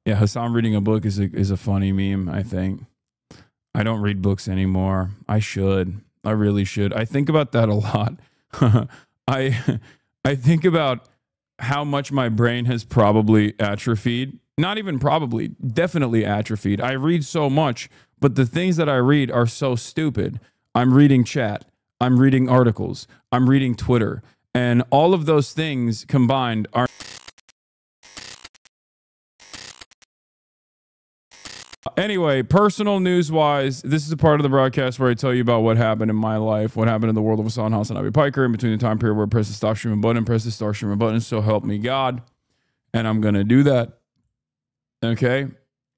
Yeah, Hasan reading a book is a funny meme, I think. I don't read books anymore. I should. I really should. I think about that a lot. I I think about how much my brain has probably atrophied. Not even probably, definitely atrophied. I read so much, but the things that I read are so stupid. I'm reading chat, I'm reading articles, I'm reading Twitter, and all of those things combined are. Anyway, personal news wise, this is a part of the broadcast where I tell you about what happened in my life, what happened in the world of Hasan HasanAbi Piker in between the time period where I press the stop streaming button, press the start streaming button. So help me God. And I'm going to do that. Okay.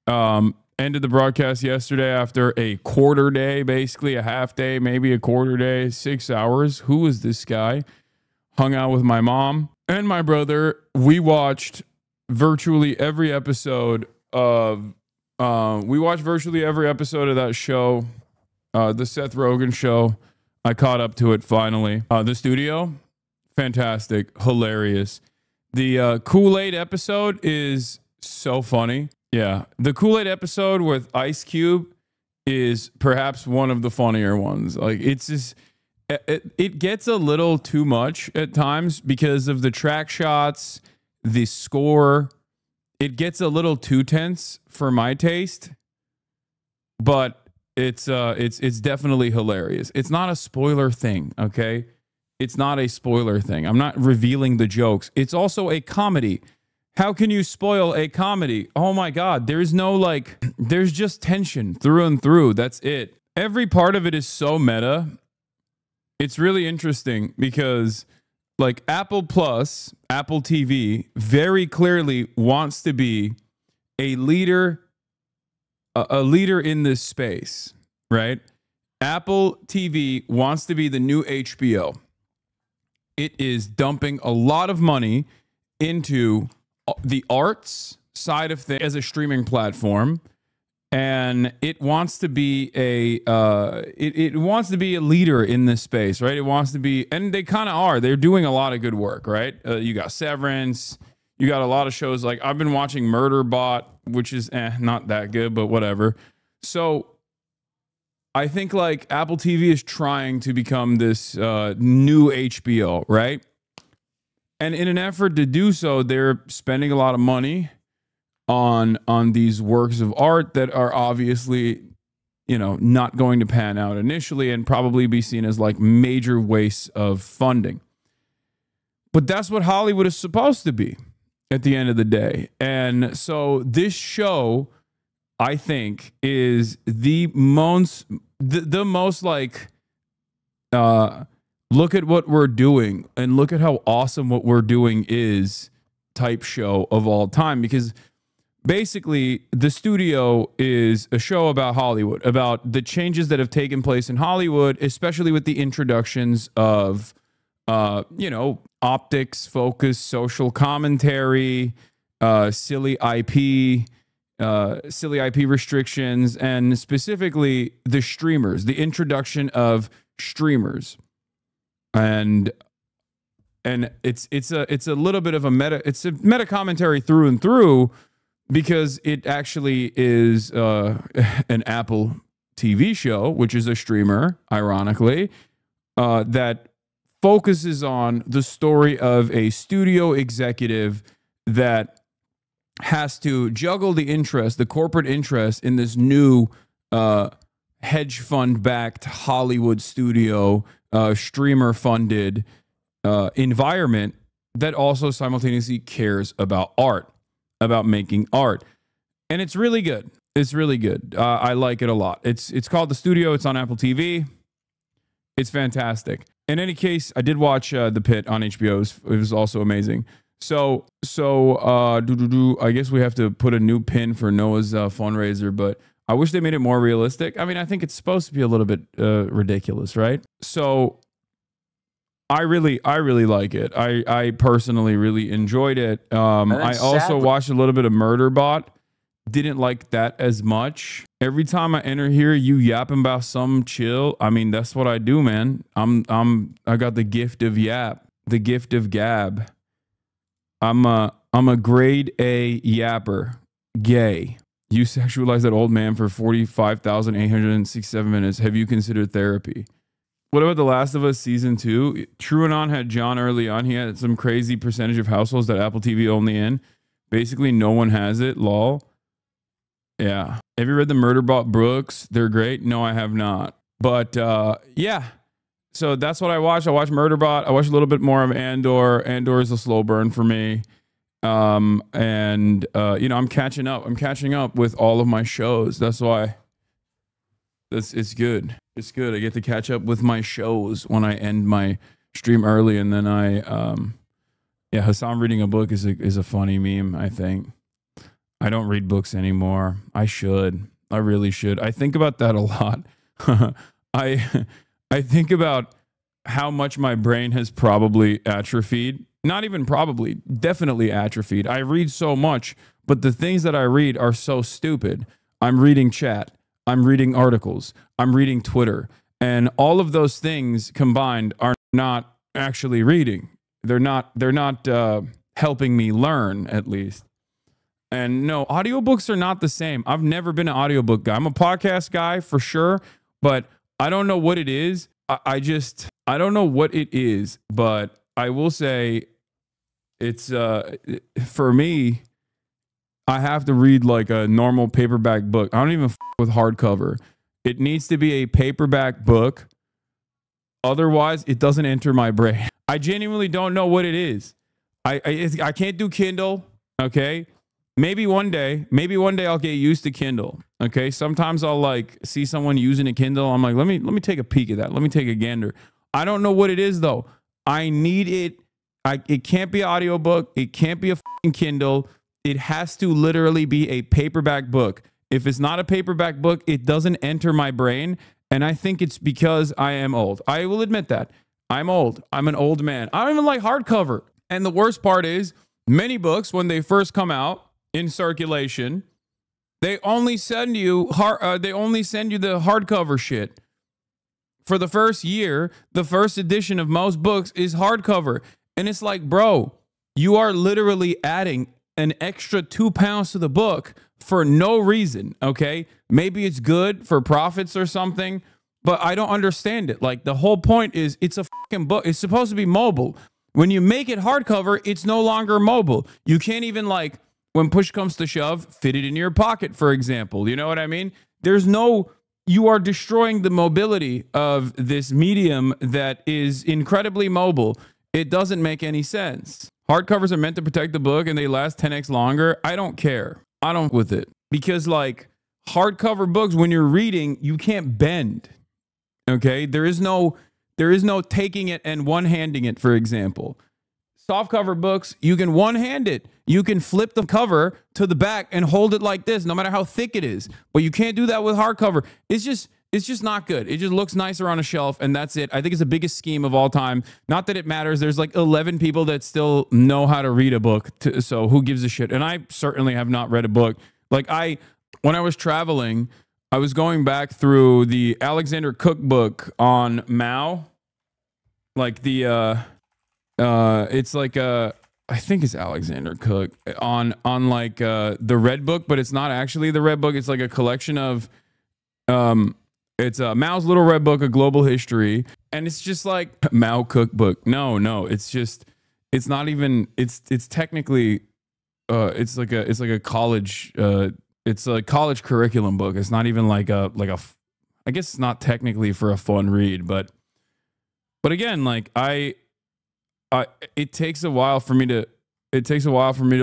Ended the broadcast yesterday after a quarter day, basically a half day, maybe a quarter day, 6 hours. Who is this guy? Hung out with my mom and my brother. We watched virtually every episode of that show, the Seth Rogen show. I caught up to it finally. The Studio, fantastic, hilarious. The Kool-Aid episode is so funny. Yeah, the Kool-Aid episode with Ice Cube is perhaps one of the funnier ones. Like, it's just, it gets a little too much at times because of the track shots, the score. It gets a little too tense for my taste, but it's definitely hilarious. It's not a spoiler thing, okay? It's not a spoiler thing. I'm not revealing the jokes. It's also a comedy. How can you spoil a comedy? Oh my God, there's there's just tension through and through. That's it. Every part of it is so meta. It's really interesting because like Apple TV very clearly wants to be a leader in this space, right? Apple TV wants to be the new HBO. It is dumping a lot of money into the arts side of things as a streaming platform, and it wants to be it wants to be a leader in this space, right? It wants to be, and they kind of are. They're doing a lot of good work, right? You got Severance, you got a lot of shows. Like I've been watching Murderbot, which is not that good, but whatever. So I think like Apple TV is trying to become this new HBO, right? And in an effort to do so, they're spending a lot of money on these works of art that are obviously, not going to pan out initially and probably be seen as like major wastes of funding. But that's what Hollywood is supposed to be at the end of the day. And so this show, I think, is the most like look at what we're doing and look at how awesome what we're doing is type show of all time. Because basically The Studio is a show about Hollywood, about the changes that have taken place in Hollywood, especially with the introductions of optics, focus, social commentary, silly IP restrictions, and specifically the streamers, the introduction of streamers. And it's a little bit of a meta commentary through and through, because it actually is an Apple TV show, which is a streamer, ironically, that focuses on the story of a studio executive that has to juggle the corporate interest in this new hedge fund backed Hollywood studio, streamer funded environment that also simultaneously cares about art, about making art. And it's really good. It's really good. I like it a lot. It's called The Studio. It's on Apple TV. It's fantastic. In any case, I did watch The Pit on HBO. It was also amazing. So I guess we have to put a new pin for Noah's fundraiser, but I wish they made it more realistic. I mean, I think it's supposed to be a little bit ridiculous, right? So I really like it. I personally really enjoyed it. I also watched a little bit of Murderbot. Didn't like that as much. Every time I enter here, you yapping about some chill. I mean, that's what I do, man. I got the gift of yap, the gift of gab. I'm a grade A yapper. gay. You sexualized that old man for 45,867 minutes. Have you considered therapy? What about The Last of Us season 2? TrueAnon had John early on. He had some crazy percentage of households that Apple TV only in. Basically, no one has it. Lol. Yeah. Have you read the Murderbot books? They're great. No, I have not. But yeah. So that's what I watched. I watched Murderbot. I watched a little bit more of Andor. Andor is a slow burn for me. I'm catching up. I'm catching up with all of my shows. That's why it's good. It's good. I get to catch up with my shows when I end my stream early, and then Hasan reading a book is a funny meme, I think. I don't read books anymore. I should. I really should. I think about that a lot. I think about how much my brain has probably atrophied. Not even probably, definitely atrophied. I read so much, but the things that I read are so stupid. I'm reading chat. I'm reading articles. I'm reading Twitter. And all of those things combined are not actually reading. They're not helping me learn, at least. And no, audiobooks are not the same. I've never been an audiobook guy. I'm a podcast guy for sure, but I don't know what it is. I don't know what it is, but I will say it's for me, I have to read like a normal paperback book. I don't even with hardcover. It needs to be a paperback book. Otherwise, it doesn't enter my brain. I genuinely don't know what it is. I can't do Kindle. Okay. Maybe one day I'll get used to Kindle. Okay. Sometimes I'll like see someone using a Kindle. I'm like, let me take a peek at that. Let me take a gander. I don't know what it is though. I need it. It can't be an audiobook. It can't be a fucking Kindle. It has to literally be a paperback book. If it's not a paperback book, it doesn't enter my brain. And I think it's because I am old. I will admit that. I'm old. I'm an old man. I don't even like hardcover. And the worst part is many books, when they first come out in circulation, they only send you the hardcover shit. For the first year, the first edition of most books is hardcover. And it's like, bro, you are literally adding an extra 2 pounds to the book for no reason, okay? Maybe it's good for profits or something, but I don't understand it. Like, the whole point is it's a fucking book. It's supposed to be mobile. When you make it hardcover, it's no longer mobile. You can't even, like, when push comes to shove, fit it in your pocket, for example. You know what I mean? You are destroying the mobility of this medium that is incredibly mobile. It doesn't make any sense. Hardcovers are meant to protect the book and they last 10x longer. I don't care. I don't with it. Because like hardcover books, when you're reading, you can't bend. Okay? There is no taking it and one-handing it, for example. Softcover books, you can one-hand it. You can flip the cover to the back and hold it like this, no matter how thick it is. But you can't do that with hardcover. It's just not good. It just looks nicer on a shelf, and that's it. I think it's the biggest scheme of all time. Not that it matters. There's like 11 people that still know how to read a book, so who gives a shit? And I certainly have not read a book. Like when I was traveling, I was going back through the Alexander Cookbook on Mao. Like it's like I think it's Alexander Cook on like the Red Book, but it's not actually the Red Book. It's like a collection of it's Mao's Little Red Book, A Global History, and it's just like Mao Cookbook. No, it's not even. It's technically it's like a college it's a college curriculum book. It's not even like a I guess it's not technically for a fun read, but again, like it takes a while for me to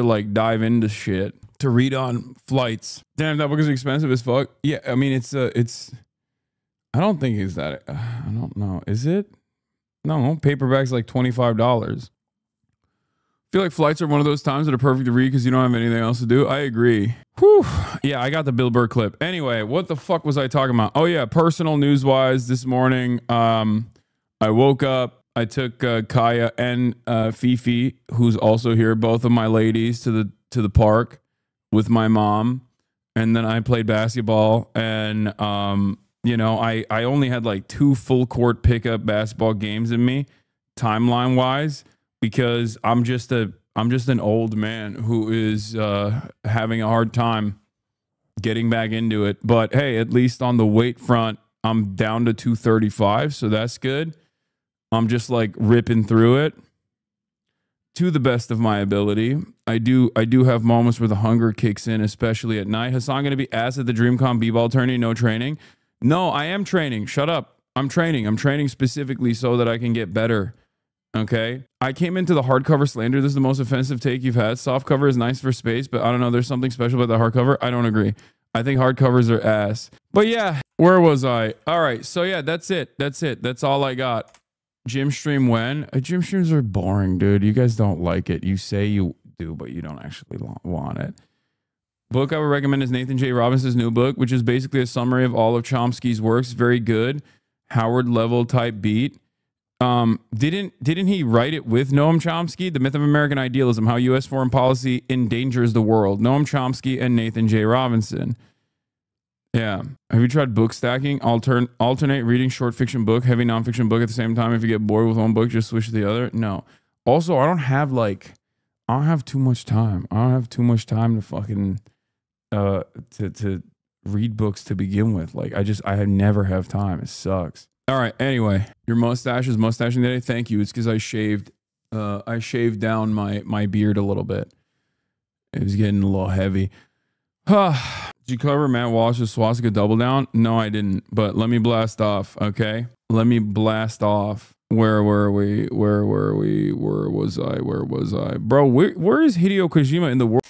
like dive into shit to read on flights. Damn, that book is expensive as fuck. Yeah, I mean it's I don't think it's that. I don't know. Is it? No, paperback's like $25. I feel like flights are one of those times that are perfect to read because you don't have anything else to do. I agree. Whew. Yeah, I got the Bill Burr clip. Anyway, what the fuck was I talking about? Oh yeah, personal news wise this morning. I woke up. I took Kaya and Fifi, who's also here, both of my ladies, to the park with my mom, and then I played basketball. And you know, I only had like 2 full court pickup basketball games in me, timeline wise, because I'm just a I'm just an old man who is having a hard time getting back into it. But hey, at least on the weight front, I'm down to 235, so that's good. I'm just like ripping through it to the best of my ability. I do have moments where the hunger kicks in, especially at night. Hasan gonna be ass at the DreamCon b-ball tourney, no training? No, I am training. Shut up. I'm training. I'm training specifically so that I can get better. Okay? I came into the hardcover slander. This is the most offensive take you've had. Soft cover is nice for space, but I don't know. There's something special about the hardcover. I don't agree. I think hardcovers are ass. But yeah, where was I? All right. So yeah, that's it. That's it. That's all I got. Gym stream when? Gym streams are boring, dude. You guys don't like it. You say you do, but you don't actually want it. Book I would recommend is Nathan J. Robinson's new book, which is basically a summary of all of Chomsky's works. Very good. Howard level type beat. Didn't he write it with Noam Chomsky? The Myth of American Idealism, How U.S. Foreign Policy Endangers the World. Noam Chomsky and Nathan J. Robinson. Yeah. Have you tried book stacking? Alternate reading short fiction book, heavy nonfiction book at the same time. If you get bored with one book, just switch to the other. No. Also, I don't have too much time. I don't have too much time to fucking to read books to begin with. Like I never have time. It sucks. All right. Anyway, your mustache is mustaching today. Thank you. It's because I shaved down my beard a little bit. It was getting a little heavy. Did you cover Matt Walsh's swastika double down? No, I didn't. But let me blast off. Okay. Let me blast off. Where were we? Where were we? Where was I? Where was I? Bro, where is Hideo Kojima in the world?